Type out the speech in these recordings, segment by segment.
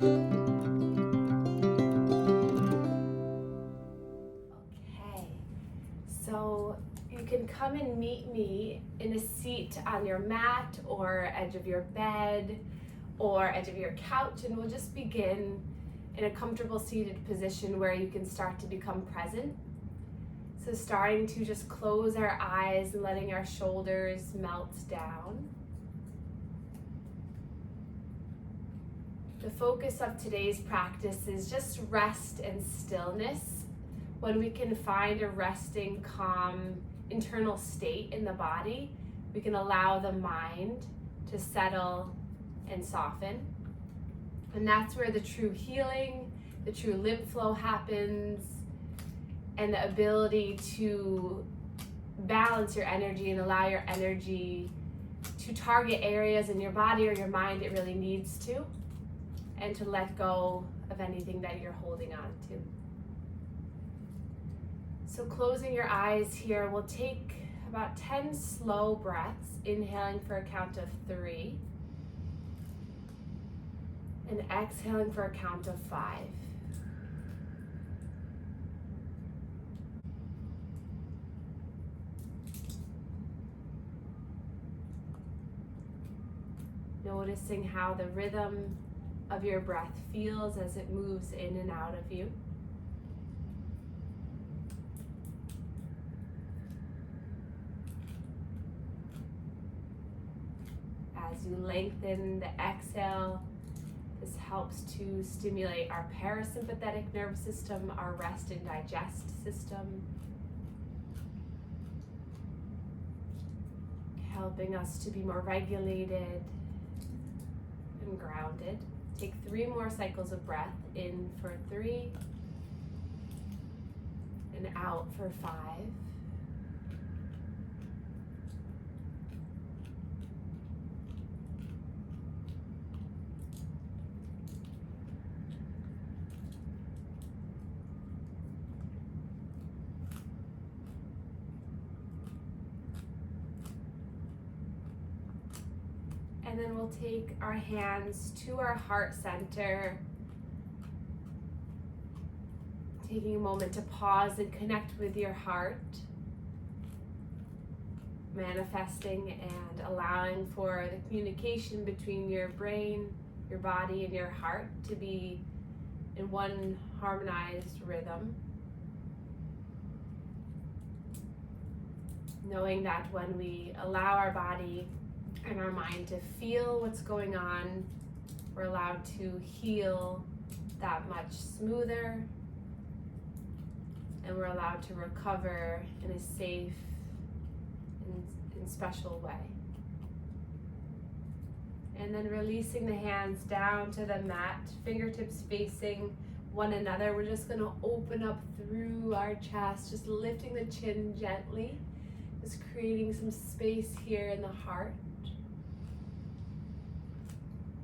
Okay, so you can come and meet me in a seat on your mat or edge of your bed or edge of your couch, and we'll just begin in a comfortable seated position where you can start to become present. So starting to just close our eyes and letting our shoulders melt down. The focus of today's practice is just rest and stillness. When we can find a resting, calm, internal state in the body, we can allow the mind to settle and soften. And that's where the true healing, the true lymph flow happens, and the ability to balance your energy and allow your energy to target areas in your body or your mind it really needs to, and to let go of anything that you're holding on to. So closing your eyes here, we'll take about 10 slow breaths, inhaling for a count of 3, and exhaling for a count of 5. Noticing how the rhythm of your breath feels as it moves in and out of you. As you lengthen the exhale, this helps to stimulate our parasympathetic nervous system, our rest and digest system, helping us to be more regulated and grounded. Take 3 more cycles of breath, in for 3, and out for 5. And then we'll take our hands to our heart center, taking a moment to pause and connect with your heart, manifesting and allowing for the communication between your brain, your body, and your heart to be in one harmonized rhythm. Knowing that when we allow our body and our mind to feel what's going on, we're allowed to heal that much smoother, and we're allowed to recover in a safe and special way. And then releasing the hands down to the mat, fingertips facing one another. We're just going to open up through our chest, just lifting the chin gently, just creating some space here in the heart.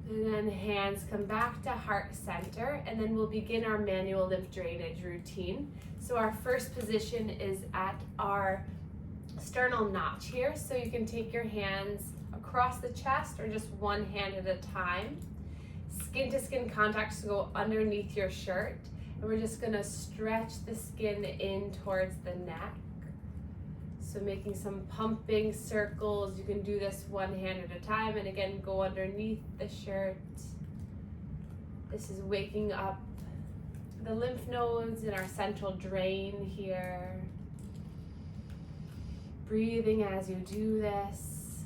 And then hands come back to heart center, and then we'll begin our manual lymph drainage routine. So our first position is at our sternal notch here. So you can take your hands across the chest or just one hand at a time. Skin to skin contact to go underneath your shirt. And we're just gonna stretch the skin in towards the neck. So making some pumping circles. You can do this one hand at a time, and again, go underneath the shirt. This is waking up the lymph nodes in our central drain here. Breathing as you do this.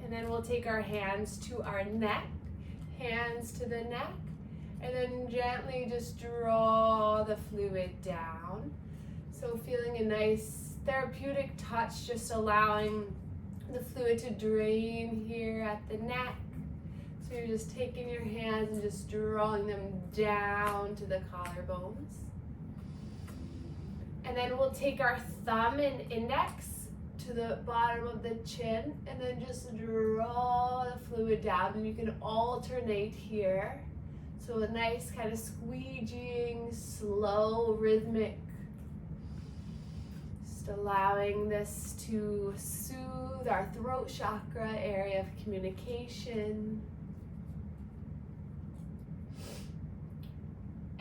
And then we'll take our hands to our neck, hands to the neck, and then gently just draw the fluid down. So feeling a nice therapeutic touch, just allowing the fluid to drain here at the neck. So you're just taking your hands and just drawing them down to the collarbones. And then we'll take our thumb and index to the bottom of the chin, and then just draw the fluid down. And you can alternate here. So a nice kind of squeegeeing, slow, rhythmic, allowing this to soothe our throat chakra area of communication.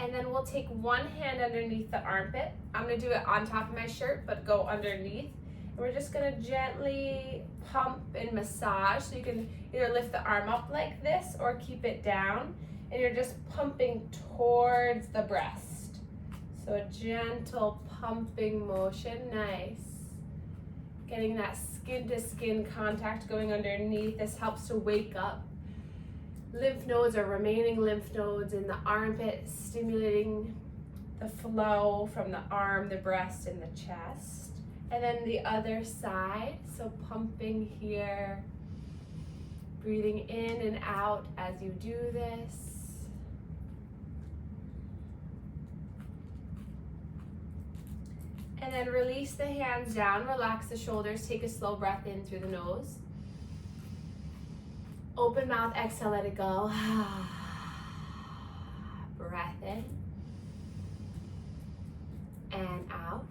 And then we'll take one hand underneath the armpit. I'm gonna do it on top of my shirt, but go underneath. And we're just gonna gently pump and massage. So you can either lift the arm up like this or keep it down. And you're just pumping towards the breast. So a gentle pumping motion, nice. Getting that skin to skin contact going underneath. This helps to wake up lymph nodes or remaining lymph nodes in the armpit, stimulating the flow from the arm, the breast, and the chest. And then the other side, so pumping here, breathing in and out as you do this. And then release the hands down, relax the shoulders, take a slow breath in through the nose. Open mouth, exhale, let it go. Breath in and out.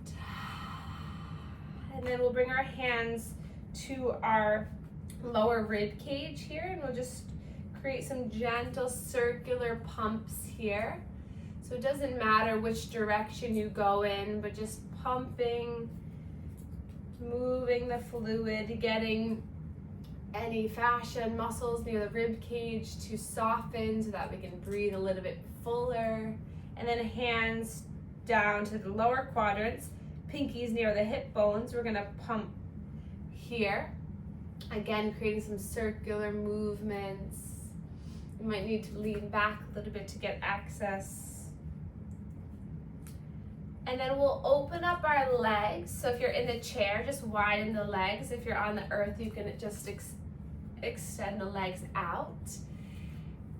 And then we'll bring our hands to our lower rib cage here, and we'll just create some gentle circular pumps here. So it doesn't matter which direction you go in, but just pumping, moving the fluid, getting any fascia and muscles near the rib cage to soften so that we can breathe a little bit fuller. And then hands down to the lower quadrants, pinkies near the hip bones. We're gonna pump here. Again, creating some circular movements. You might need to lean back a little bit to get access. And then we'll open up our legs. So if you're in the chair, just widen the legs. If you're on the earth, you can just extend the legs out.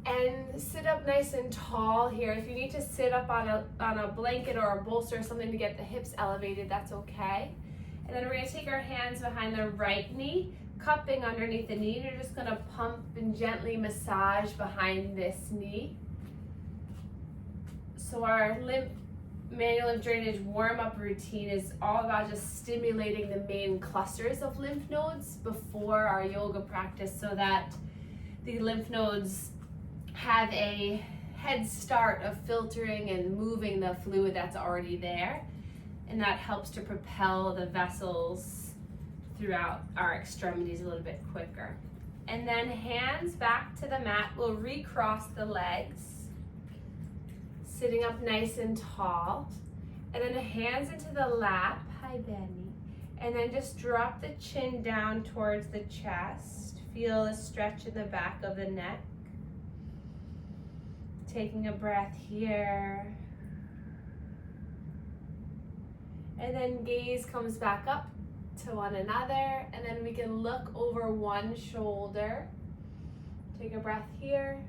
And sit up nice and tall here. If you need to sit up on a blanket or a bolster or something to get the hips elevated, that's okay. And then we're gonna take our hands behind the right knee, cupping underneath the knee. You're just gonna pump and gently massage behind this knee. So our manual lymph drainage warm-up routine is all about just stimulating the main clusters of lymph nodes before our yoga practice so that the lymph nodes have a head start of filtering and moving the fluid that's already there, and that helps to propel the vessels throughout our extremities a little bit quicker. And then hands back to the mat, we'll recross the legs, sitting up nice and tall, and then the hands into the lap, hi Benny, and then just drop the chin down towards the chest. Feel a stretch in the back of the neck. Taking a breath here. And then gaze comes back up to one another, and then we can look over one shoulder. Take a breath here.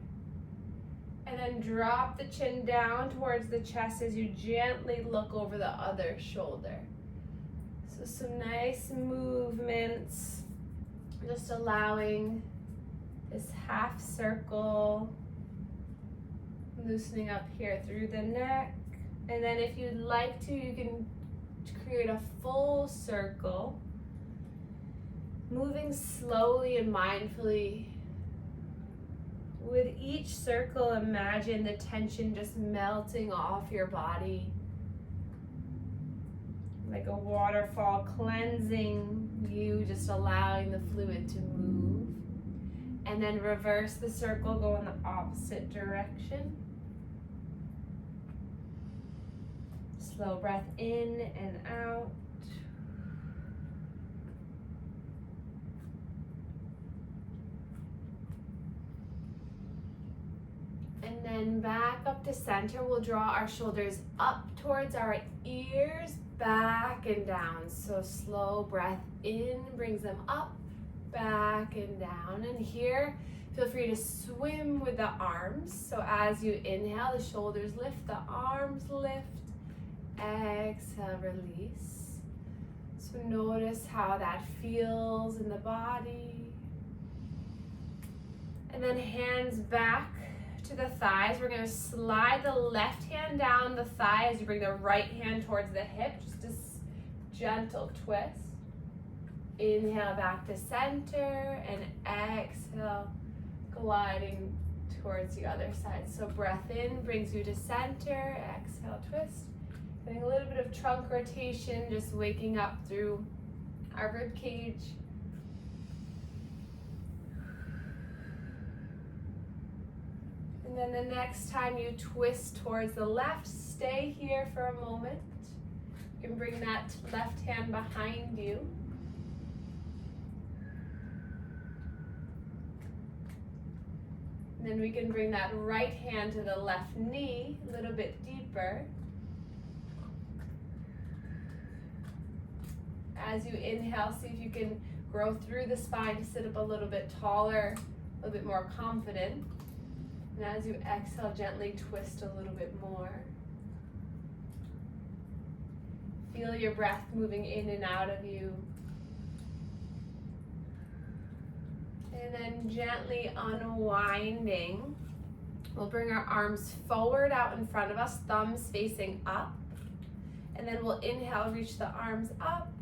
And then drop the chin down towards the chest as you gently look over the other shoulder. So some nice movements, just allowing this half circle, loosening up here through the neck. And then if you'd like to, you can create a full circle, moving slowly and mindfully. With each circle, imagine the tension just melting off your body, like a waterfall cleansing you, just allowing the fluid to move. And then reverse the circle, go in the opposite direction. Slow breath in and out. And then back up to center. We'll draw our shoulders up towards our ears, back and down. So slow breath in brings them up, back and down. And here, feel free to swim with the arms. So as you inhale, the shoulders lift, the arms lift. Exhale, release. So notice how that feels in the body. And then hands back to the thighs. We're going to slide the left hand down the thigh as you bring the right hand towards the hip. Just a gentle twist. Inhale back to center and exhale, gliding towards the other side. So breath in brings you to center, exhale, twist. Getting a little bit of trunk rotation, just waking up through our rib cage. And then the next time you twist towards the left, stay here for a moment. You can bring that left hand behind you. And then we can bring that right hand to the left knee, a little bit deeper. As you inhale, see if you can grow through the spine to sit up a little bit taller, a little bit more confident. And as you exhale, gently twist a little bit more. Feel your breath moving in and out of you. And then gently unwinding. We'll bring our arms forward out in front of us, thumbs facing up. And then we'll inhale, reach the arms up.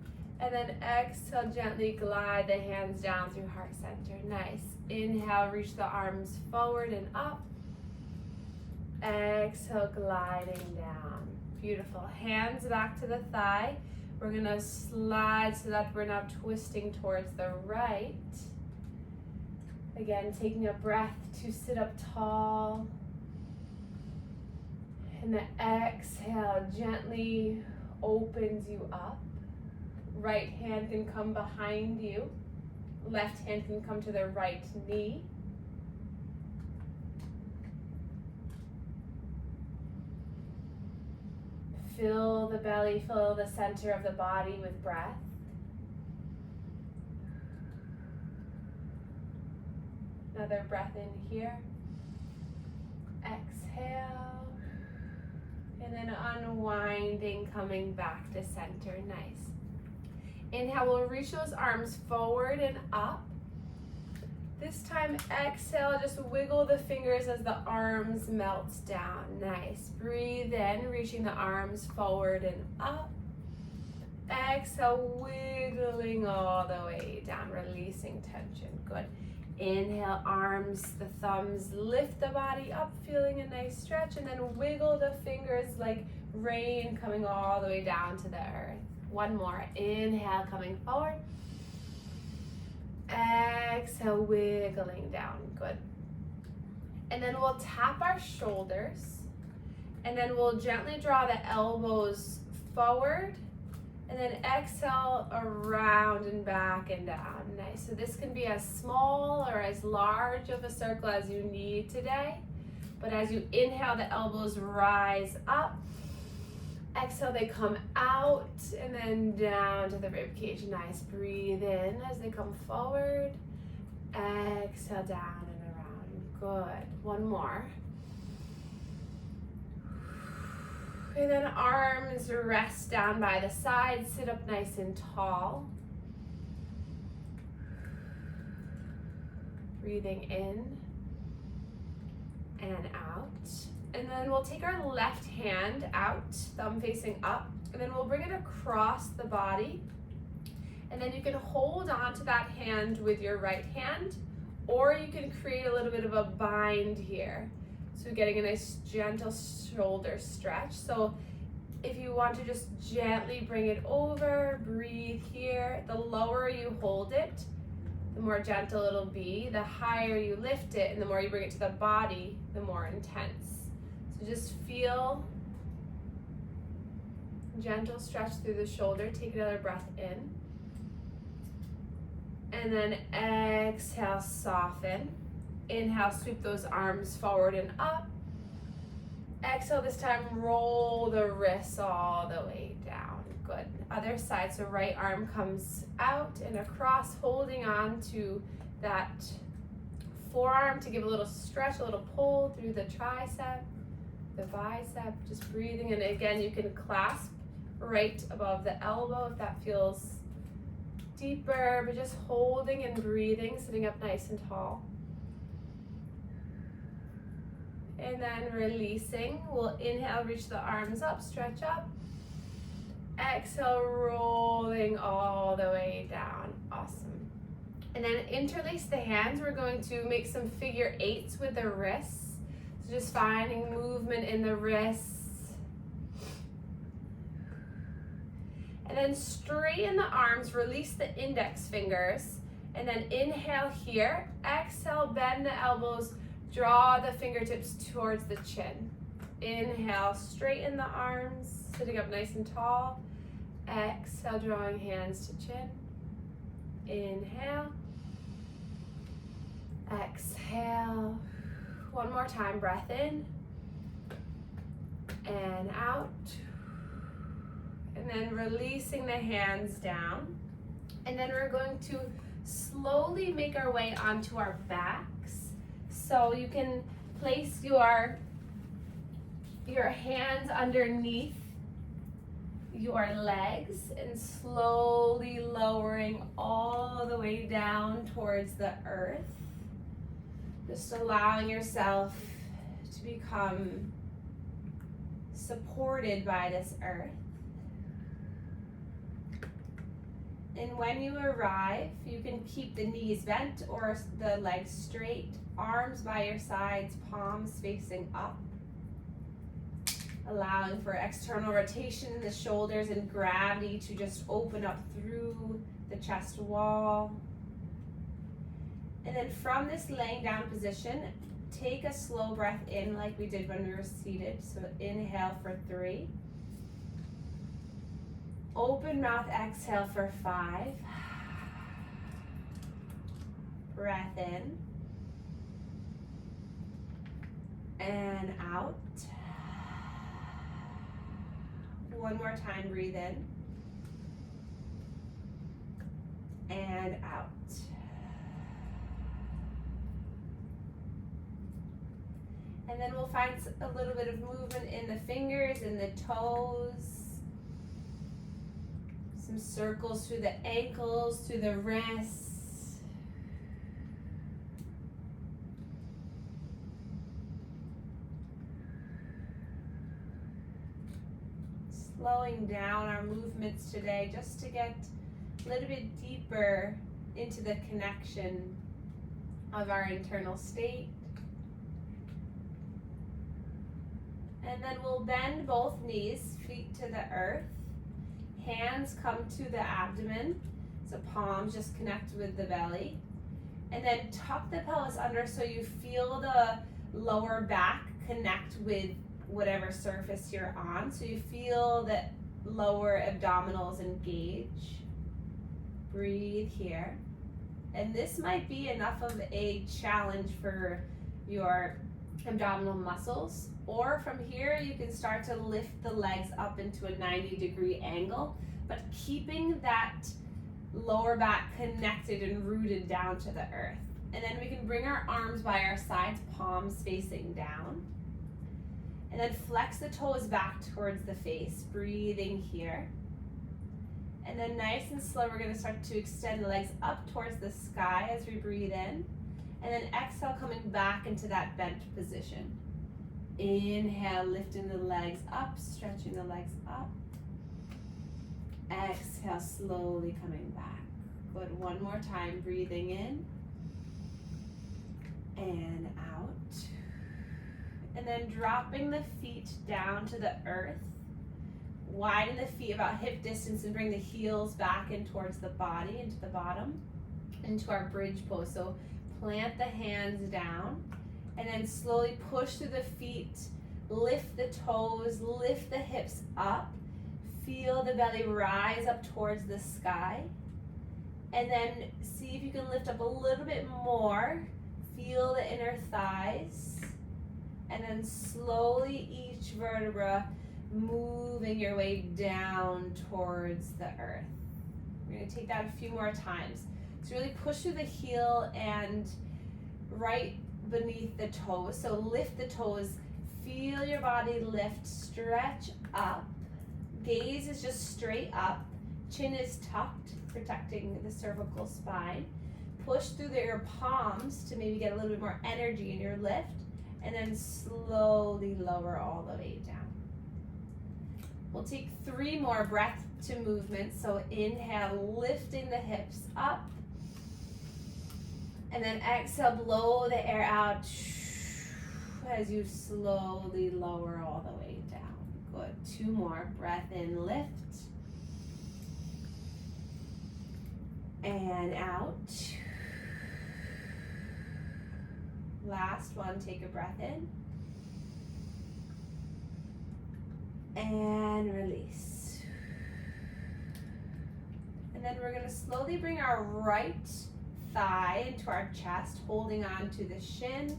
And then exhale, gently glide the hands down through heart center. Nice. Inhale, reach the arms forward and up. Exhale, gliding down. Beautiful. Hands back to the thigh. We're gonna slide so that we're now twisting towards the right. Again, taking a breath to sit up tall. And the exhale gently opens you up. Right hand can come behind you. Left hand can come to the right knee. Fill the belly, fill the center of the body with breath. Another breath in here. Exhale. And then unwinding, coming back to center. Nice. Inhale, we'll reach those arms forward and up. This time, exhale, just wiggle the fingers as the arms melt down. Nice. Breathe in, reaching the arms forward and up. Exhale, wiggling all the way down, releasing tension. Good. Inhale, arms, the thumbs, lift the body up, feeling a nice stretch, and then wiggle the fingers like rain coming all the way down to the earth. One more. Inhale, coming forward. Exhale, wiggling down. Good. And then we'll tap our shoulders, and then we'll gently draw the elbows forward, and then exhale around and back and down. Nice. So this can be as small or as large of a circle as you need today. But as you inhale, the elbows rise up. Exhale, they come out and then down to the rib cage. Nice. Breathe in as they come forward. Exhale, down and around. Good. One more. And then arms rest down by the side. Sit up nice and tall. Breathing in and out. And then we'll take our left hand out, thumb facing up, and then we'll bring it across the body. And then you can hold on to that hand with your right hand, or you can create a little bit of a bind here. So getting a nice gentle shoulder stretch. So if you want to just gently bring it over, breathe here. The lower you hold it, the more gentle it'll be. The higher you lift it and the more you bring it to the body, the more intense. So just feel gentle stretch through the shoulder. Take another breath in. And then exhale, soften. Inhale, sweep those arms forward and up. Exhale, this time roll the wrists all the way down. Good. Other side, so right arm comes out and across, holding on to that forearm to give a little stretch, a little pull through the tricep, the bicep, just breathing. And again, you can clasp right above the elbow if that feels deeper, but just holding and breathing, sitting up nice and tall. And then releasing, we'll inhale, reach the arms up, stretch up. Exhale, rolling all the way down. Awesome. And then interlace the hands. We're going to make some figure eights with the wrists. So just finding movement in the wrists. And then straighten the arms, release the index fingers. And then inhale here, exhale, bend the elbows, draw the fingertips towards the chin. Inhale, straighten the arms, sitting up nice and tall. Exhale, drawing hands to chin. Inhale. Exhale. One more time, breath in and out. And then releasing the hands down. And then we're going to slowly make our way onto our backs. So you can place your hands underneath your legs and slowly lowering all the way down towards the earth. Just allowing yourself to become supported by this earth. And when you arrive, you can keep the knees bent or the legs straight, arms by your sides, palms facing up. Allowing for external rotation in the shoulders and gravity to just open up through the chest wall. And then from this laying down position, take a slow breath in like we did when we were seated. So inhale for 3. Open mouth, exhale for 5. Breath in. And out. One more time, breathe in. And out. And then we'll find a little bit of movement in the fingers and the toes. Some circles through the ankles, through the wrists. Slowing down our movements today just to get a little bit deeper into the connection of our internal state. And then we'll bend both knees, feet to the earth. Hands come to the abdomen, so palms just connect with the belly. And then tuck the pelvis under so you feel the lower back connect with whatever surface you're on. So you feel the lower abdominals engage. Breathe here. And this might be enough of a challenge for your abdominal muscles. Or from here, you can start to lift the legs up into a 90-degree angle, but keeping that lower back connected and rooted down to the earth. And then we can bring our arms by our sides, palms facing down. And then flex the toes back towards the face, breathing here. And then nice and slow, we're gonna start to extend the legs up towards the sky as we breathe in. And then exhale, coming back into that bent position. Inhale, lifting the legs up, stretching the legs up. Exhale, slowly coming back. Good, one more time, breathing in and out. And then dropping the feet down to the earth. Widen the feet about hip distance and bring the heels back in towards the body, into the bottom, into our bridge pose. So plant the hands down and then slowly push through the feet, lift the toes, lift the hips up, feel the belly rise up towards the sky, and then see if you can lift up a little bit more, feel the inner thighs, and then slowly each vertebra moving your way down towards the earth. We're going to take that a few more times. So really push through the heel and right beneath the toes. So lift the toes, feel your body lift, stretch up. Gaze is just straight up. Chin is tucked, protecting the cervical spine. Push through your palms to maybe get a little bit more energy in your lift. And then slowly lower all the way down. We'll take 3 more breath to movement. So inhale, lifting the hips up. And then exhale, blow the air out as you slowly lower all the way down. Good. 2 more. Breath in, lift. And out. Last one, take a breath in. And release. And then we're going to slowly bring our right thigh into our chest, holding on to the shin.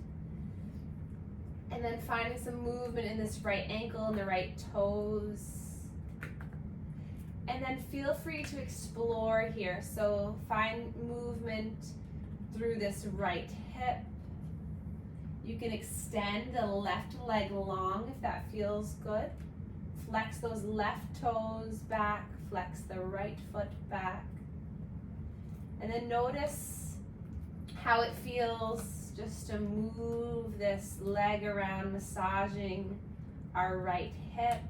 And then finding some movement in this right ankle and the right toes. And then feel free to explore here. So find movement through this right hip. You can extend the left leg long if that feels good. Flex those left toes back, flex the right foot back. And then notice how it feels just to move this leg around, massaging our right hip.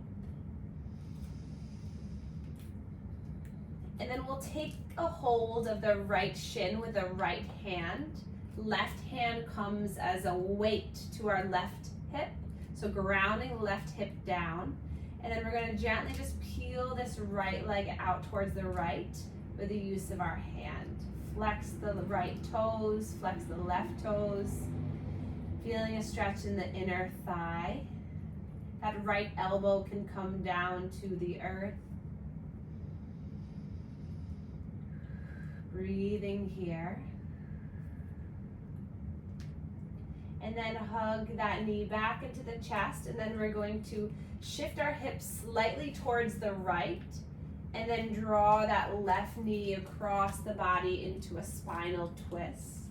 And then we'll take a hold of the right shin with the right hand. Left hand comes as a weight to our left hip. So grounding left hip down. And then we're going to gently just peel this right leg out towards the right with the use of our hand. Flex the right toes, flex the left toes. Feeling a stretch in the inner thigh. That right elbow can come down to the earth. Breathing here. And then hug that knee back into the chest, and then we're going to shift our hips slightly towards the right, and then draw that left knee across the body into a spinal twist.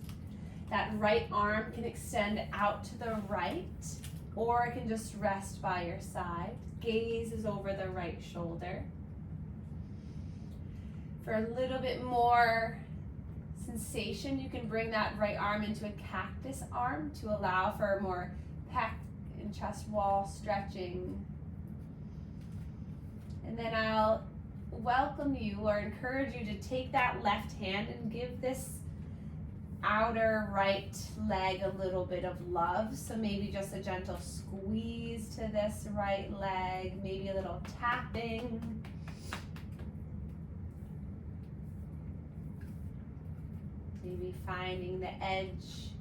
That right arm can extend out to the right, or it can just rest by your side. Gaze is over the right shoulder. For a little bit more sensation, you can bring that right arm into a cactus arm to allow for more pec and chest wall stretching. And then I'll welcome you or encourage you to take that left hand and give this outer right leg a little bit of love. So maybe just a gentle squeeze to this right leg, maybe a little tapping. Maybe finding the edge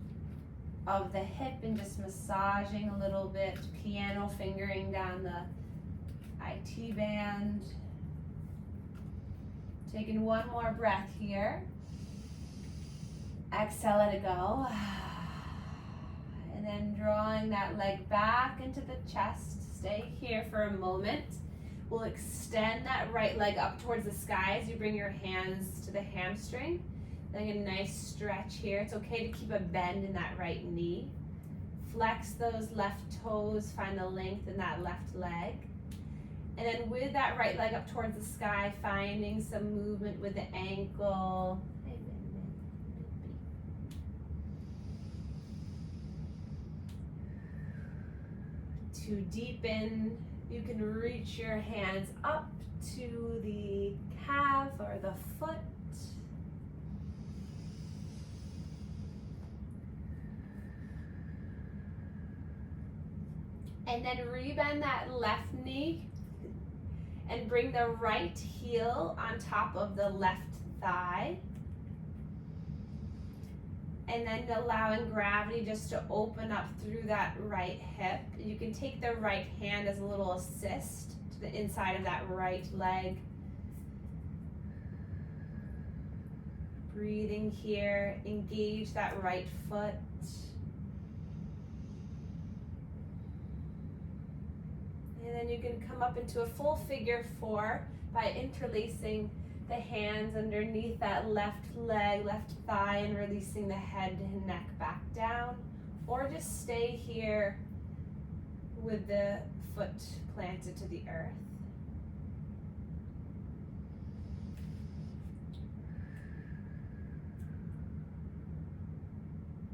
of the hip and just massaging a little bit, piano fingering down the IT band. Taking one more breath here. Exhale, let it go. And then drawing that leg back into the chest. Stay here for a moment. We'll extend that right leg up towards the sky as you bring your hands to the hamstring. Then a nice stretch here. It's okay to keep a bend in that right knee. Flex those left toes, find the length in that left leg. And then with that right leg up towards the sky, finding some movement with the ankle. To deepen, you can reach your hands up to the calf or the foot. And then rebend that left knee and bring the right heel on top of the left thigh. And then allowing gravity just to open up through that right hip. You can take the right hand as a little assist to the inside of that right leg. Breathing here, engage that right foot. And then you can come up into a full figure 4 by interlacing the hands underneath that left leg, left thigh, and releasing the head and neck back down. Or just stay here with the foot planted to the earth.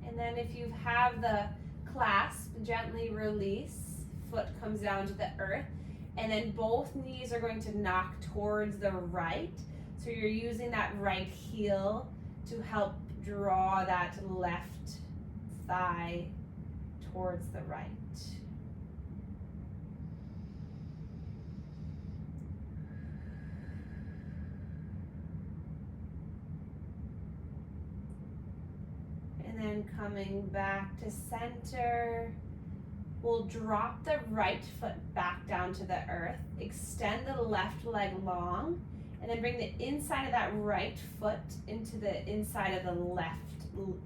And then if you have the clasp, gently release. Foot comes down to the earth, and then both knees are going to knock towards the right. So you're using that right heel to help draw that left thigh towards the right. And then coming back to center, we'll drop the right foot back down to the earth, extend the left leg long, and then bring the inside of that right foot into the inside of the left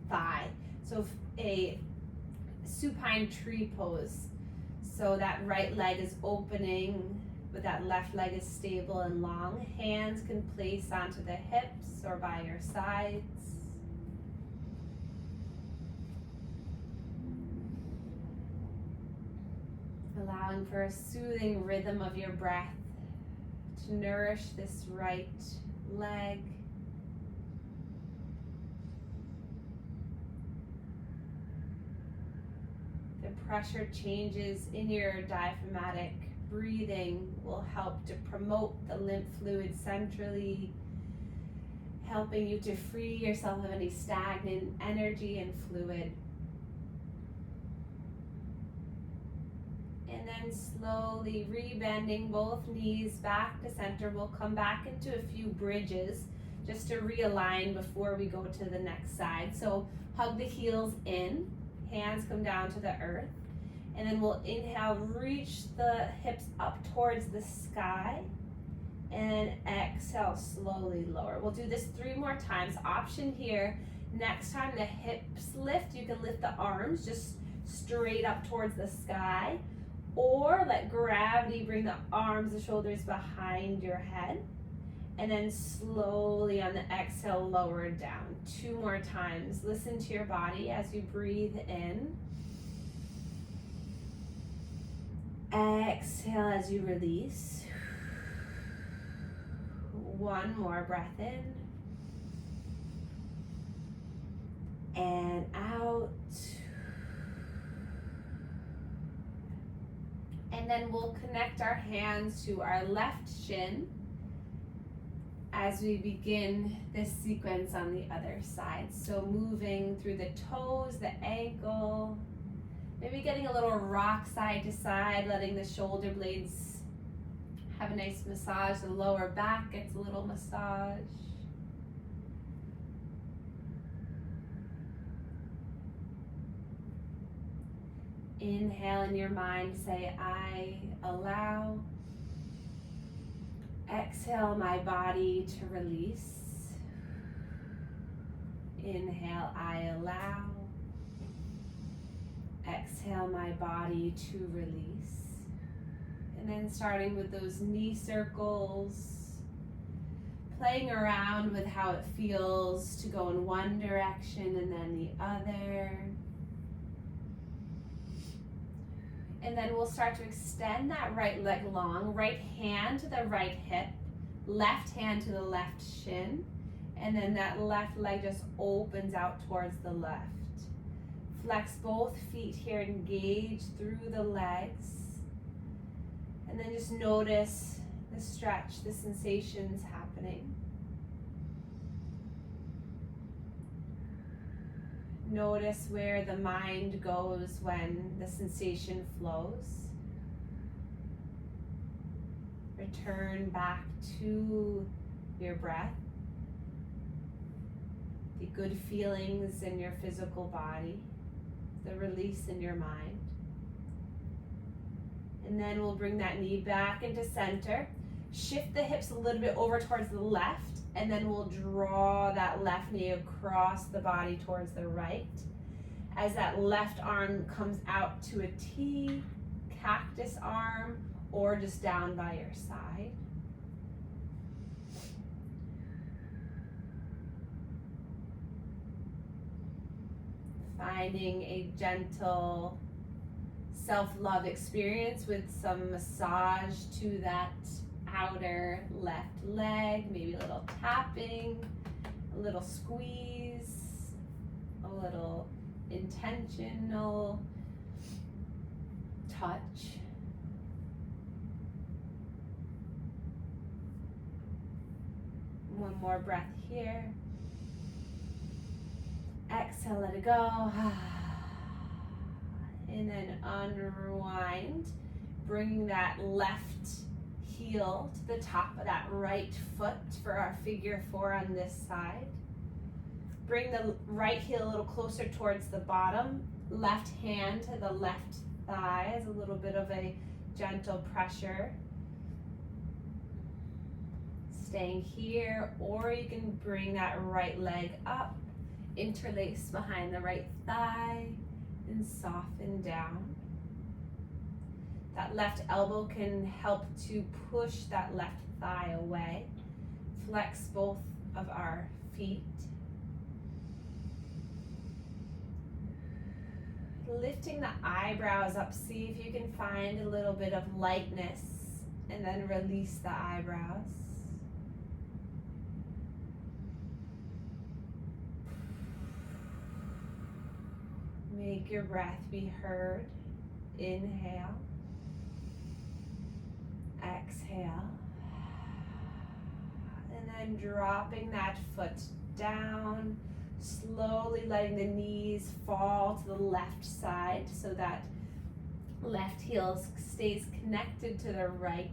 thigh. So a supine tree pose. So that right leg is opening, but that left leg is stable and long. Hands can place onto the hips or by your sides. Allowing for a soothing rhythm of your breath to nourish this right leg. The pressure changes in your diaphragmatic breathing will help to promote the lymph fluid centrally, helping you to free yourself of any stagnant energy and fluid. And then slowly rebending both knees back to center. We'll come back into a few bridges just to realign before we go to the next side. So hug the heels in, hands come down to the earth. And then we'll inhale, reach the hips up towards the sky. And exhale, slowly lower. We'll do this 3 more times. Option here, next time the hips lift, you can lift the arms just straight up towards the sky. Or let gravity bring the arms, the shoulders behind your head. And then slowly on the exhale, lower down. 2 more times. Listen to your body as you breathe in. Exhale as you release. 1 more breath in. And out. And then we'll connect our hands to our left shin as we begin this sequence on the other side. So moving through the toes, the ankle, maybe getting a little rock side to side, letting the shoulder blades have a nice massage. The lower back gets a little massage. Inhale in your mind, say, I allow. Exhale my body to release. Inhale, I allow. Exhale my body to release. And then starting with those knee circles, playing around with how it feels to go in one direction and then the other. And then we'll start to extend that right leg long, right hand to the right hip, left hand to the left shin, and then that left leg just opens out towards the left. Flex both feet here, engage through the legs, and then just notice the stretch, the sensations happening. Notice where the mind goes when the sensation flows. Return back to your breath, the good feelings in your physical body, the release in your mind. And then we'll bring that knee back into center. Shift the hips a little bit over towards the left, and then we'll draw that left knee across the body towards the right. As that left arm comes out to a T, cactus arm, or just down by your side. Finding a gentle self-love experience with some massage to that outer left leg, maybe a little tapping, a little squeeze, a little intentional touch. One more breath here. Exhale, let it go. And then unwind, bringing that left heel to the top of that right foot for our figure 4 on this side. Bring the right heel a little closer towards the bottom, left hand to the left thigh as a little bit of a gentle pressure. Staying here, or you can bring that right leg up, interlace behind the right thigh, and soften down. That left elbow can help to push that left thigh away. Flex both of our feet. Lifting the eyebrows up, see if you can find a little bit of lightness, and then release the eyebrows. Make your breath be heard. Inhale. Exhale. And then dropping that foot down, slowly letting the knees fall to the left side so that left heel stays connected to the right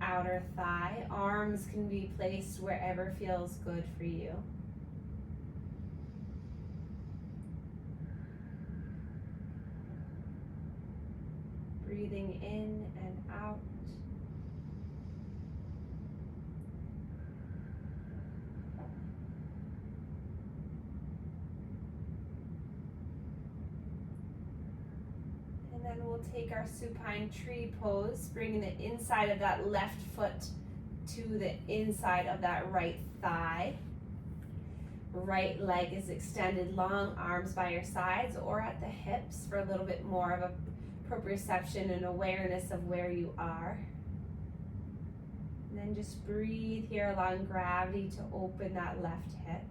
outer thigh. Arms can be placed wherever feels good for you. Breathing in and out. And then we'll take our supine tree pose, bringing the inside of that left foot to the inside of that right thigh. Right leg is extended long, arms by your sides or at the hips for a little bit more of a proprioception and awareness of where you are. And then just breathe here, allowing gravity to open that left hip.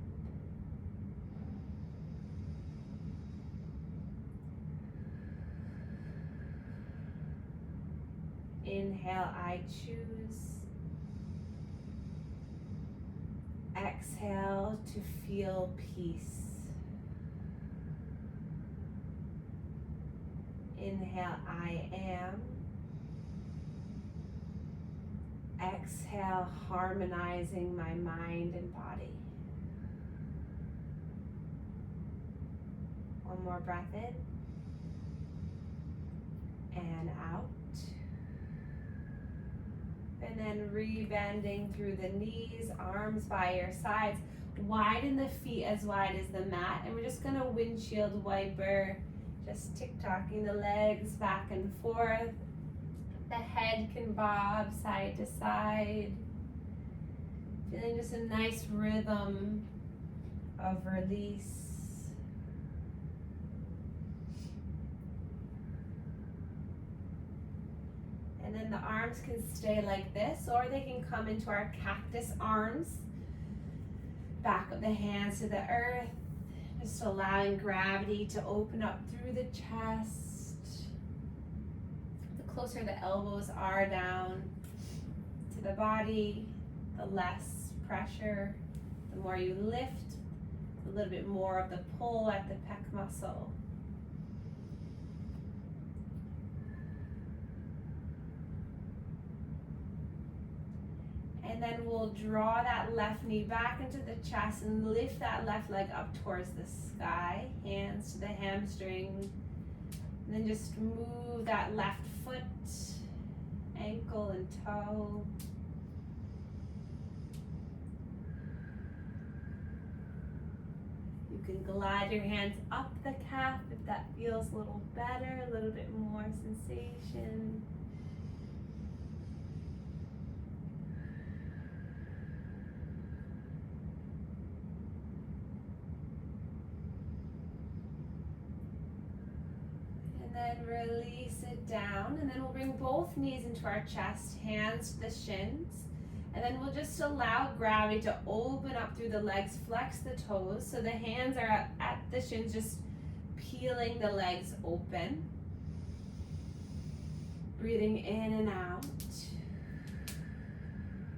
Inhale, I choose. Exhale to feel peace. Inhale, I am. Exhale, harmonizing my mind and body. One more breath in and out. And then rebending through the knees, arms by your sides. Widen the feet as wide as the mat. And we're just gonna windshield wiper, just tick-tocking the legs back and forth. The head can bob side to side. Feeling just a nice rhythm of release. And then the arms can stay like this, or they can come into our cactus arms. Back of the hands to the earth. Just allowing gravity to open up through the chest. The closer the elbows are down to the body, the less pressure. The more you lift, a little bit more of the pull at the pec muscle. And then we'll draw that left knee back into the chest and lift that left leg up towards the sky. Hands to the hamstring. And then just move that left foot, ankle and toe. You can glide your hands up the calf if that feels a little better, a little bit more sensation. Then release it down, and then we'll bring both knees into our chest, hands to the shins, and then we'll just allow gravity to open up through the legs, flex the toes, so the hands are at the shins, just peeling the legs open. Breathing in and out.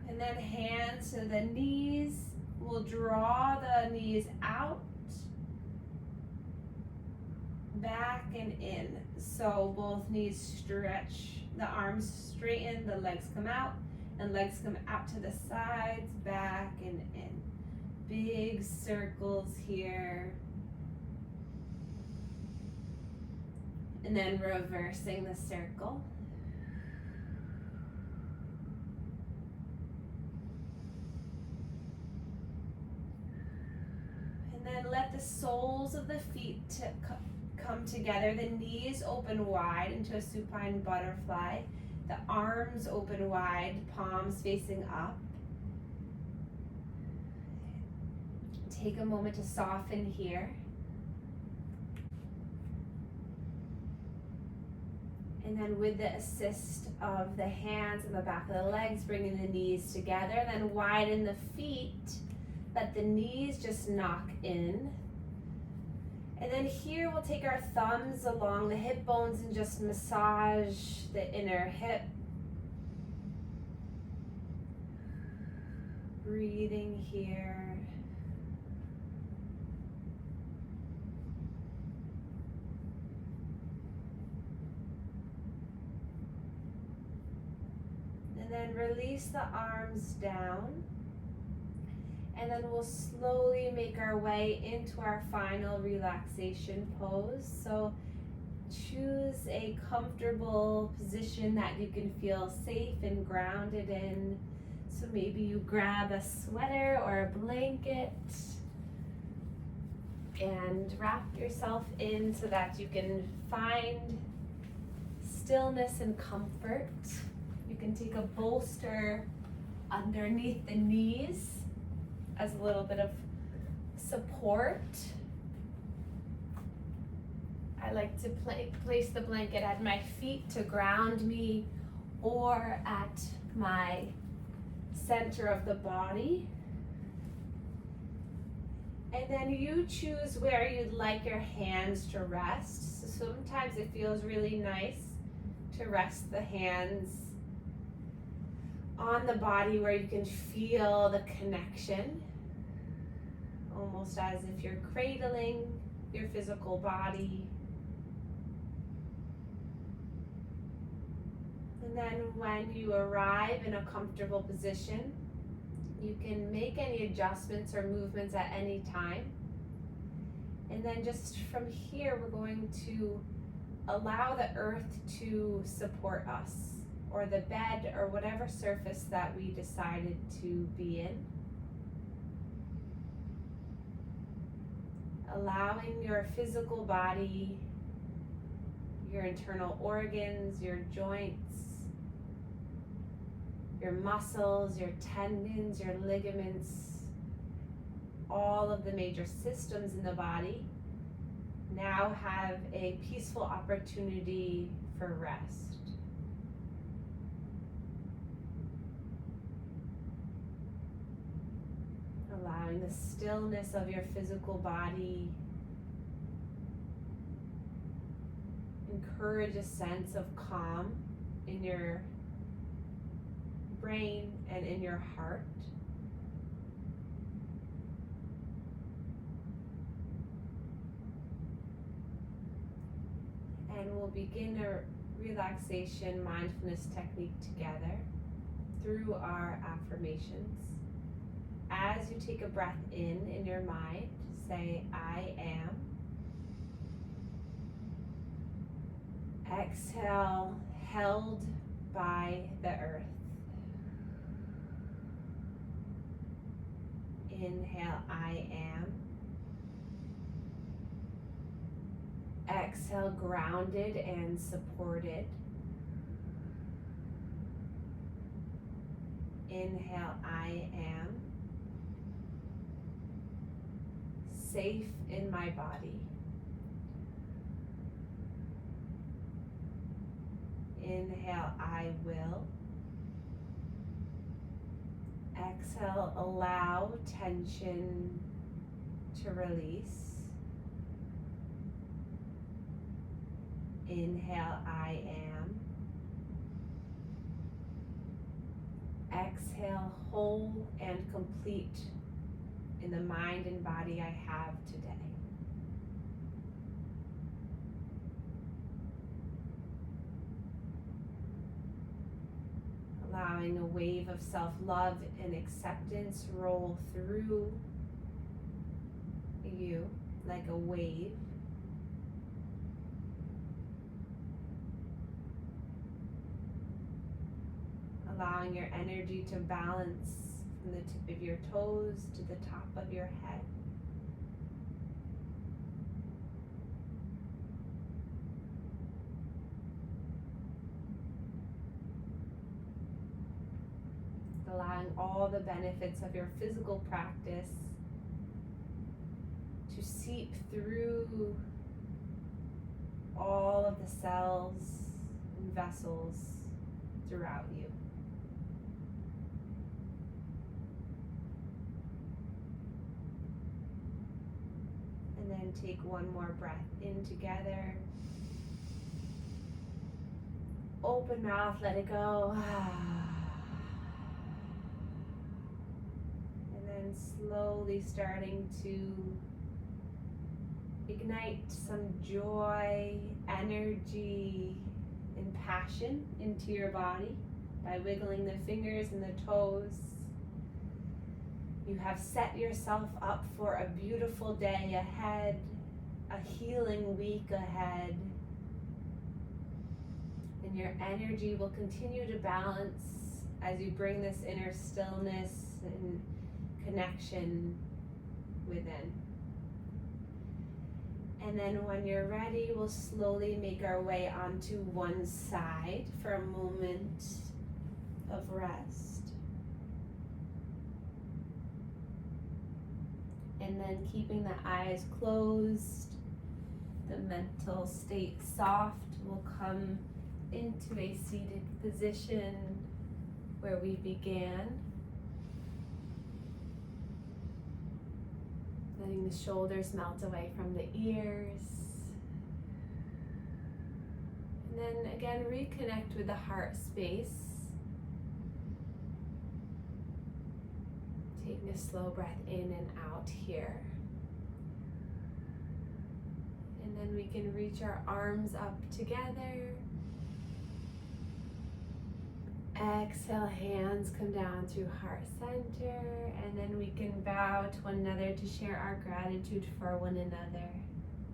And then hands to the knees, we'll draw the knees out. back and in. So both knees stretch, the arms straighten, the legs come out, and legs come out to the sides, back and in. Big circles here. And then reversing the circle. And then let the soles of the feet come together. The knees open wide into a supine butterfly. The arms open wide, palms facing up. Take a moment to soften here. And then with the assist of the hands and the back of the legs, bringing the knees together, then widen the feet. Let the knees just knock in. And then here we'll take our thumbs along the hip bones and just massage the inner hip. Breathing here. And then release the arms down. And then we'll slowly make our way into our final relaxation pose. So choose a comfortable position that you can feel safe and grounded in. So maybe you grab a sweater or a blanket and wrap yourself in so that you can find stillness and comfort. You can take a bolster underneath the knees as a little bit of support. I like to place the blanket at my feet to ground me, or at my center of the body. And then you choose where you'd like your hands to rest. So sometimes it feels really nice to rest the hands on the body where you can feel the connection, almost as if you're cradling your physical body. And then when you arrive in a comfortable position, you can make any adjustments or movements at any time. And then just from here, we're going to allow the earth to support us, or the bed, or whatever surface that we decided to be in. Allowing your physical body, your internal organs, your joints, your muscles, your tendons, your ligaments, all of the major systems in the body now have a peaceful opportunity for rest. Allowing the stillness of your physical body encourage a sense of calm in your brain and in your heart. And we'll begin a relaxation mindfulness technique together through our affirmations. As you take a breath in your mind, say, I am. Exhale, held by the earth. Inhale, I am. Exhale, grounded and supported. Inhale, I am. Safe in my body. Inhale, I will. Exhale, allow tension to release. Inhale, I am. Exhale, whole and complete in the mind and body I have today. allowing a wave of self-love and acceptance roll through you like a wave. Allowing your energy to balance from the tip of your toes to the top of your head. Allowing all the benefits of your physical practice to seep through all of the cells and vessels throughout you. And then take one more breath in together. Open mouth, let it go. And then slowly starting to ignite some joy, energy, and passion into your body by wiggling the fingers and the toes. You have set yourself up for a beautiful day ahead, a healing week ahead, and your energy will continue to balance as you bring this inner stillness and connection within. And then when you're ready, we'll slowly make our way onto one side for a moment of rest. And then keeping the eyes closed, the mental state soft, we'll come into a seated position where we began. Letting the shoulders melt away from the ears. And then again, reconnect with the heart space. Taking a slow breath in and out here. And then we can reach our arms up together. Exhale, hands come down through heart center, and then we can bow to one another to share our gratitude for one another.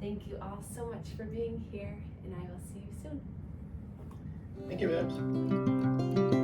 Thank you all so much for being here, and I will see you soon. Thank you, Babz.